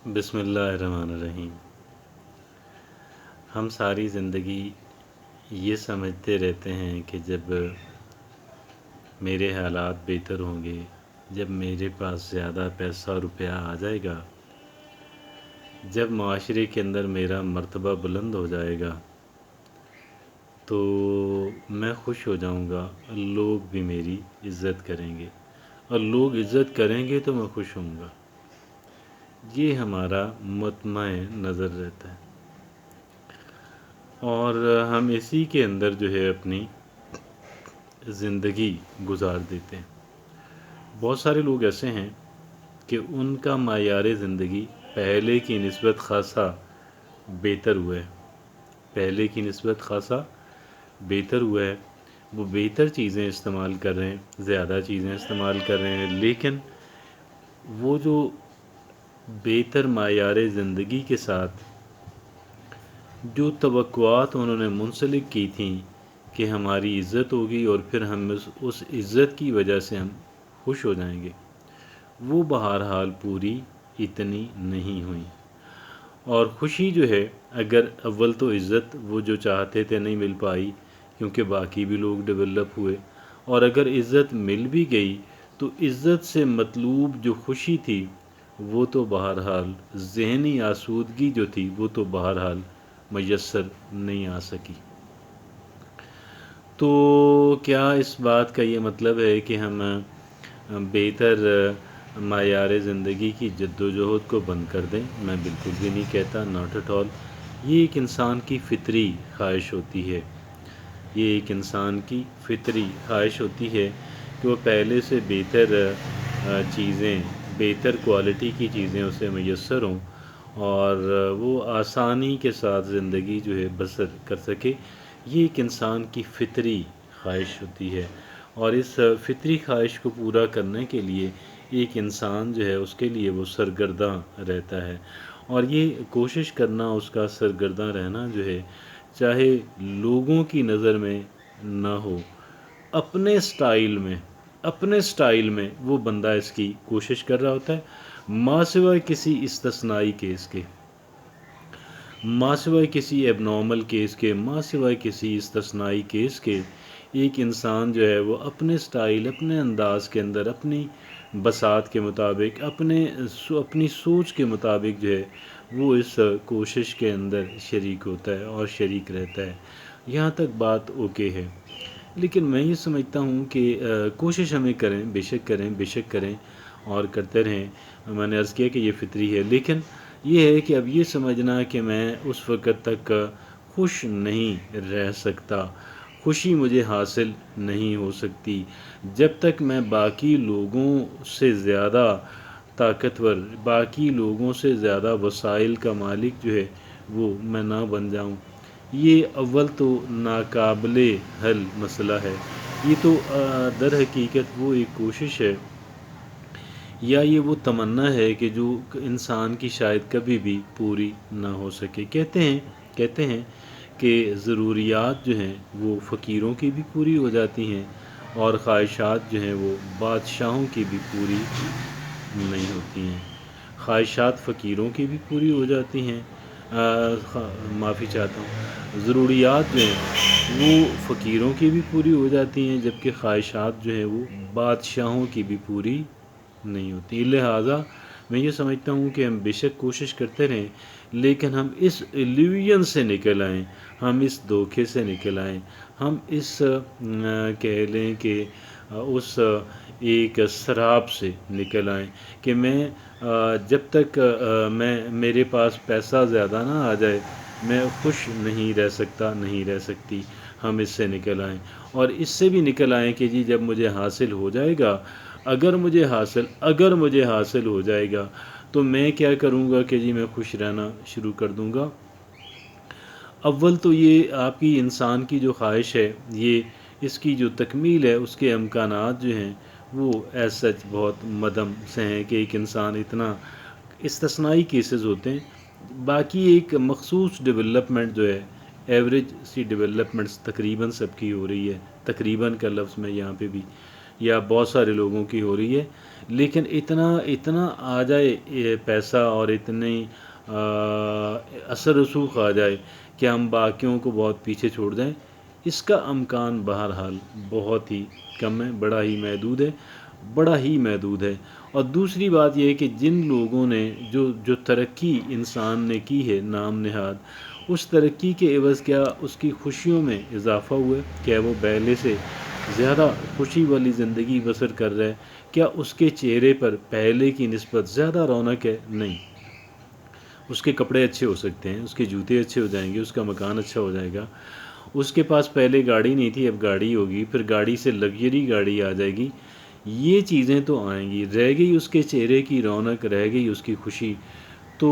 بسم اللہ الرحمن الرحیم۔ ہم ساری زندگی یہ سمجھتے رہتے ہیں کہ جب میرے حالات بہتر ہوں گے، جب میرے پاس زیادہ پیسہ روپیہ آ جائے گا، جب معاشرے کے اندر میرا مرتبہ بلند ہو جائے گا تو میں خوش ہو جاؤں گا، لوگ بھی میری عزت کریں گے، اور لوگ عزت کریں گے تو میں خوش ہوں گا۔ یہ ہمارا مطمع نظر رہتا ہے، اور ہم اسی کے اندر جو ہے اپنی زندگی گزار دیتے ہیں۔ بہت سارے لوگ ایسے ہیں کہ ان کا معیار زندگی پہلے کی نسبت خاصا بہتر ہوا ہے، پہلے کی نسبت خاصا بہتر ہوا ہے۔ وہ بہتر چیزیں استعمال کر رہے ہیں، زیادہ چیزیں استعمال کر رہے ہیں، لیکن وہ جو بہتر معیار زندگی کے ساتھ جو توقعات انہوں نے منسلک کی تھیں کہ ہماری عزت ہوگی اور پھر ہم اس عزت کی وجہ سے ہم خوش ہو جائیں گے، وہ بہرحال پوری اتنی نہیں ہوئی۔ اور خوشی جو ہے، اگر اول تو عزت وہ جو چاہتے تھے نہیں مل پائی کیونکہ باقی بھی لوگ ڈیولپ ہوئے، اور اگر عزت مل بھی گئی تو عزت سے مطلوب جو خوشی تھی وہ تو بہرحال ذہنی آسودگی جو تھی وہ تو بہرحال میسر نہیں آ سکی۔ تو کیا اس بات کا یہ مطلب ہے کہ ہم بہتر معیار زندگی کی جد و جہد کو بند کر دیں؟ میں بالکل بھی نہیں کہتا، ناٹ ایٹ آل۔ یہ ایک انسان کی فطری خواہش ہوتی ہے، یہ ایک انسان کی فطری خواہش ہوتی ہے کہ وہ پہلے سے بہتر چیزیں، بہتر کوالٹی کی چیزیں اسے میسر ہوں، اور وہ آسانی کے ساتھ زندگی جو ہے بسر کر سکے۔ یہ ایک انسان کی فطری خواہش ہوتی ہے، اور اس فطری خواہش کو پورا کرنے کے لیے ایک انسان جو ہے اس کے لیے وہ سرگرداں رہتا ہے، اور یہ کوشش کرنا، اس کا سرگرداں رہنا جو ہے، چاہے لوگوں کی نظر میں نہ ہو، اپنے سٹائل میں وہ بندہ اس کی کوشش کر رہا ہوتا ہے، ماں سوائے کسی استثنائی کیس کے، ماں سوائے کسی ایب نارمل کیس کے، ماں سوائے کسی استثنائی کیس کے، ایک انسان جو ہے وہ اپنے سٹائل، اپنے انداز کے اندر، اپنی بساط کے مطابق، اپنی سوچ کے مطابق جو ہے وہ اس کوشش کے اندر شریک ہوتا ہے اور شریک رہتا ہے۔ یہاں تک بات اوکے ہے، لیکن میں یہ سمجھتا ہوں کہ کوشش ہمیں کریں، بے شک کریں اور کرتے رہیں۔ میں نے عرض کیا کہ یہ فطری ہے، لیکن یہ ہے کہ اب یہ سمجھنا کہ میں اس وقت تک خوش نہیں رہ سکتا، خوشی مجھے حاصل نہیں ہو سکتی جب تک میں باقی لوگوں سے زیادہ طاقتور، باقی لوگوں سے زیادہ وسائل کا مالک جو ہے وہ میں نہ بن جاؤں۔ یہ اول تو ناقابل حل مسئلہ ہے، یہ تو در حقیقت وہ ایک کوشش ہے، یا یہ وہ تمنا ہے کہ جو انسان کی شاید کبھی بھی پوری نہ ہو سکے۔ کہتے ہیں کہ ضروریات جو ہیں وہ فقیروں کی بھی پوری ہو جاتی ہیں، اور خواہشات جو ہیں وہ بادشاہوں کی بھی پوری نہیں ہوتی ہیں۔ خواہشات فقیروں کی بھی پوری ہو جاتی ہیں، معافی چاہتا ہوں، ضروریات جو ہیں وہ فقیروں کی بھی پوری ہو جاتی ہیں، جبکہ خواہشات جو ہیں وہ بادشاہوں کی بھی پوری نہیں ہوتی۔ لہٰذا میں یہ سمجھتا ہوں کہ ہم بے شک کوشش کرتے رہیں، لیکن ہم اس ایلیوژن سے نکل آئیں، ہم اس دھوکے سے نکل آئیں، ہم اس کہہ لیں کہ اس ایک سراب سے نکل آئیں کہ میں جب تک میرے پاس پیسہ زیادہ نہ آ جائے میں خوش نہیں رہ سکتا، نہیں رہ سکتی۔ ہم اس سے نکل آئیں، اور اس سے بھی نکل آئیں کہ جی جب مجھے حاصل ہو جائے گا، اگر مجھے حاصل ہو جائے گا تو میں کیا کروں گا کہ جی میں خوش رہنا شروع کر دوں گا۔ اول تو یہ آپ کی انسان کی جو خواہش ہے، یہ اس کی جو تکمیل ہے، اس کے امکانات جو ہیں وہ ایز سچ بہت مدھم سے ہیں کہ ایک انسان اتنا، استثنائی کیسز ہوتے ہیں، باقی ایک مخصوص ڈیولپمنٹ جو ہے، ایوریج سی ڈیولپمنٹس تقریباً سب کی ہو رہی ہے، تقریباً کا لفظ میں یہاں پہ بھی یا بہت سارے لوگوں کی ہو رہی ہے، لیکن اتنا آ جائے یہ پیسہ اور اتنی اثر رسوخ آ جائے کہ ہم باقیوں کو بہت پیچھے چھوڑ دیں، اس کا امکان بہرحال بہت ہی کم ہے، بڑا ہی محدود ہے، بڑا ہی محدود ہے۔ اور دوسری بات یہ ہے کہ جن لوگوں نے جو ترقی انسان نے کی ہے نام نہاد، اس ترقی کے عوض کیا اس کی خوشیوں میں اضافہ ہوا ہے؟ کیا وہ پہلے سے زیادہ خوشی والی زندگی بسر کر رہا ہے؟ کیا اس کے چہرے پر پہلے کی نسبت زیادہ رونق ہے؟ نہیں۔ اس کے کپڑے اچھے ہو سکتے ہیں، اس کے جوتے اچھے ہو جائیں گے، اس کا مکان اچھا ہو جائے گا، اس کے پاس پہلے گاڑی نہیں تھی اب گاڑی ہوگی، پھر گاڑی سے لگژری گاڑی آ جائے گی، یہ چیزیں تو آئیں گی، رہ گئی اس کے چہرے کی رونق، رہ گئی اس کی خوشی۔ تو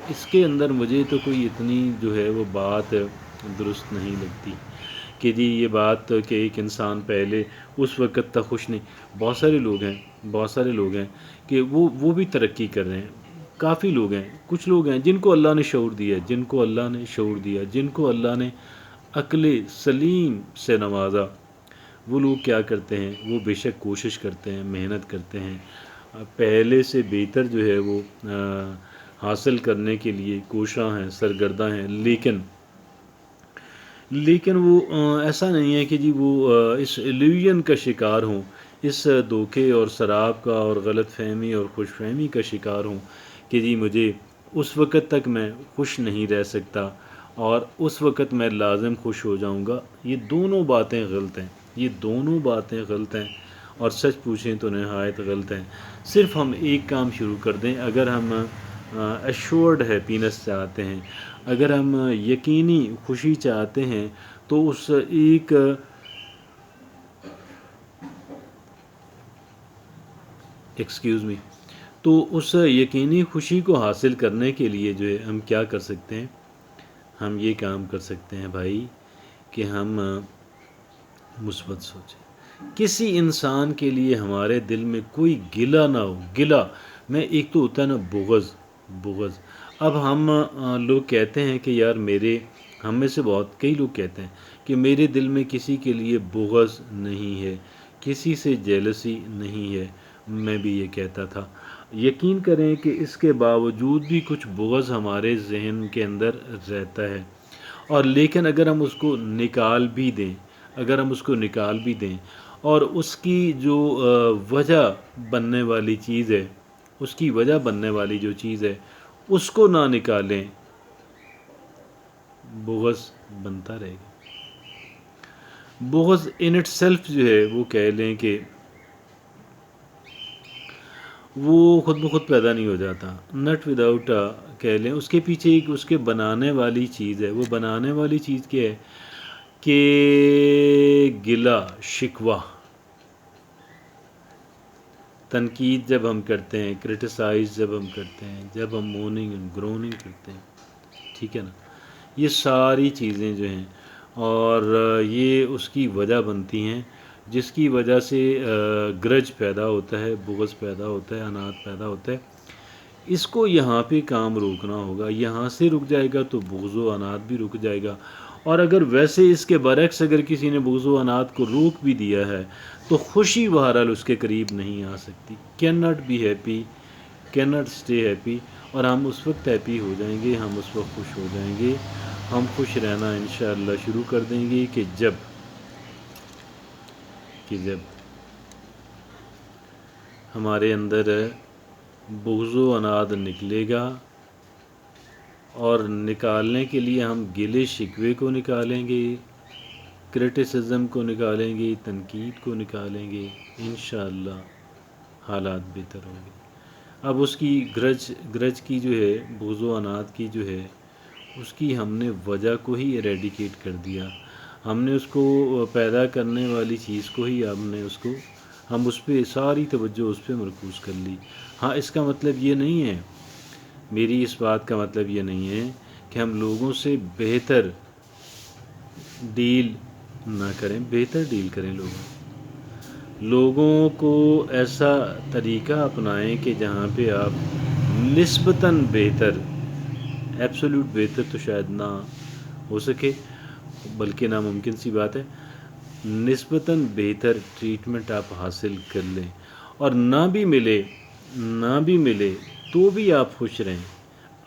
اس کے اندر مجھے تو کوئی اتنی جو ہے وہ بات درست نہیں لگتی کہ جی یہ بات کہ ایک انسان پہلے اس وقت تک خوش نہیں۔ بہت سارے لوگ ہیں کہ وہ بھی ترقی کر رہے ہیں، کافی لوگ ہیں، کچھ لوگ ہیں جن کو اللہ نے شعور دیا، جن کو اللہ نے عقل سلیم سے نوازا، وہ لوگ کیا کرتے ہیں؟ وہ بے شک کوشش کرتے ہیں، محنت کرتے ہیں، پہلے سے بہتر جو ہے وہ حاصل کرنے کے لیے کوشاں ہیں، سرگرداں ہیں، لیکن وہ ایسا نہیں ہے کہ جی وہ اس ایلیوژن کا شکار ہوں، اس دھوکے اور سراب کا اور غلط فہمی اور خوش فہمی کا شکار ہوں کہ جی مجھے اس وقت تک میں خوش نہیں رہ سکتا اور اس وقت میں لازم خوش ہو جاؤں گا۔ یہ دونوں باتیں غلط ہیں اور سچ پوچھیں تو نہایت غلط ہیں۔ صرف ہم ایک کام شروع کر دیں، اگر ہم ایشورڈ ہیپینس چاہتے ہیں، اگر ہم یقینی خوشی چاہتے ہیں، تو اس یقینی خوشی کو حاصل کرنے کے لیے جو ہے ہم کیا کر سکتے ہیں؟ ہم یہ کام کر سکتے ہیں بھائی کہ ہم مثبت سوچیں، کسی انسان کے لیے ہمارے دل میں کوئی گلہ نہ ہو۔ گلہ میں ایک تو ہوتا ہے نا بغض۔ اب ہم لوگ کہتے ہیں کہ یار ہم میں سے کئی لوگ کہتے ہیں کہ میرے دل میں کسی کے لیے بغض نہیں ہے، کسی سے جیلسی نہیں ہے۔ میں بھی یہ کہتا تھا، یقین کریں کہ اس کے باوجود بھی کچھ بغض ہمارے ذہن کے اندر رہتا ہے، اور لیکن اگر ہم اس کو نکال بھی دیں اور اس کی جو وجہ بننے والی چیز ہے، اس کو نہ نکالیں، بغض بنتا رہے گا۔ بغض ان اٹ سیلف جو ہے وہ کہہ لیں کہ وہ خود بخود پیدا نہیں ہو جاتا، نٹ وداؤٹ کہہ لیں، اس کے پیچھے ایک اس کے بنانے والی چیز ہے۔ وہ بنانے والی چیز کیا ہے کہ گلہ شکوہ، تنقید جب ہم کرتے ہیں، کرٹیسائز جب ہم کرتے ہیں، جب ہم موننگ اینڈ گروننگ کرتے ہیں، ٹھیک ہے نا، یہ ساری چیزیں جو ہیں اور یہ اس کی وجہ بنتی ہیں جس کی وجہ سے گرج پیدا ہوتا ہے، بغض پیدا ہوتا ہے، عناد پیدا ہوتا ہے۔ اس کو یہاں پہ کام روکنا ہوگا، یہاں سے رک جائے گا تو بغض و عناد بھی رک جائے گا، اور اگر ویسے اس کے برعکس اگر کسی نے بغض و عناد کو روک بھی دیا ہے تو خوشی بہرحال اس کے قریب نہیں آ سکتی۔ Can not be happy, can not stay happy, اور ہم اس وقت ہیپی ہو جائیں گے، ہم اس وقت خوش ہو جائیں گے، ہم خوش رہنا انشاءاللہ شروع کر دیں گے کہ جب ہمارے اندر بغض و عناد نکلے گا، اور نکالنے کے لیے ہم گلے شکوے کو نکالیں گے، کرٹیسزم کو نکالیں گے، تنقید کو نکالیں گے، انشاءاللہ حالات بہتر ہوں گے۔ اب اس کی گرج کی جو ہے، بغض و عناد کی جو ہے، اس کی ہم نے وجہ کو ہی ایریڈیکیٹ کر دیا، ہم نے اس کو پیدا کرنے والی چیز کو ہی ہم اس پہ ساری توجہ اس پہ مرکوز کر لی۔ ہاں، اس کا مطلب یہ نہیں ہے، میری اس بات کا مطلب یہ نہیں ہے کہ ہم لوگوں سے بہتر ڈیل نہ کریں، بہتر ڈیل کریں، لوگوں کو ایسا طریقہ اپنائیں کہ جہاں پہ آپ نسبتاً بہتر، ایبسولوٹ بہتر تو شاید نہ ہو سکے، بلکہ ناممکن سی بات ہے، نسبتاً بہتر ٹریٹمنٹ آپ حاصل کر لیں، اور نہ بھی ملے تو بھی آپ خوش رہیں۔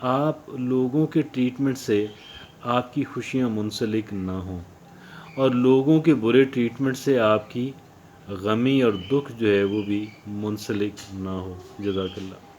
آپ لوگوں کے ٹریٹمنٹ سے آپ کی خوشیاں منسلک نہ ہوں، اور لوگوں کے برے ٹریٹمنٹ سے آپ کی غمی اور دکھ جو ہے وہ بھی منسلک نہ ہو۔ جزاک اللہ۔